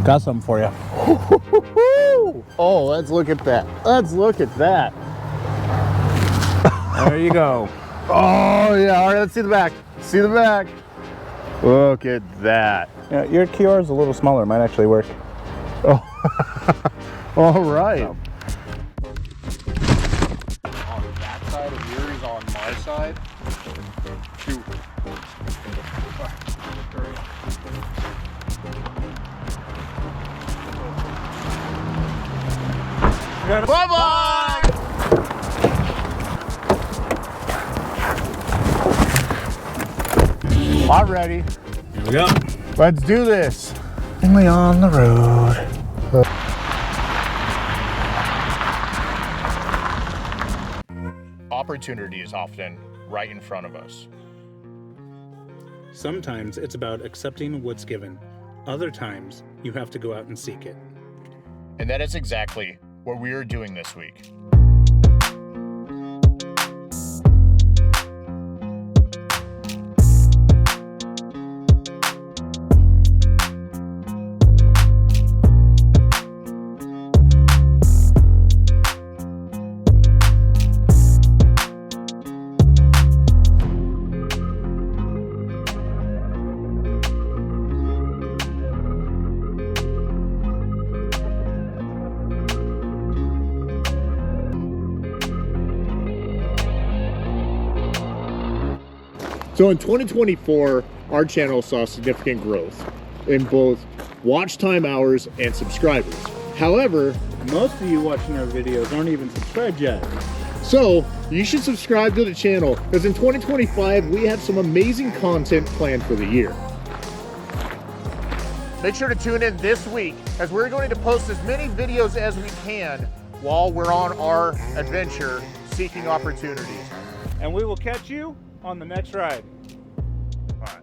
Got something for you. Oh, let's look at that. Let's look at that. There you go. Oh, yeah. All right, let's see the back. See the back. Look at that. Yeah, your Kiora is a little smaller. It might actually work. Oh, all right. So. On that side of yours, on my side. Shoot. Bye-bye! I'm ready. Here we go. Let's do this. Only on the road. Opportunity is often right in front of us. Sometimes it's about accepting what's given. Other times, you have to go out and seek it. And that is exactly what we are doing this week. So in 2024, our channel saw significant growth in both watch time hours and subscribers. However, Most of you watching our videos aren't even subscribed yet. so you should subscribe to the channel because in 2025, we have some amazing content planned for the year. Make sure to tune in this week as we're going to post as many videos as we can while we're on our adventure seeking opportunities. And we will catch you on the next ride. All right.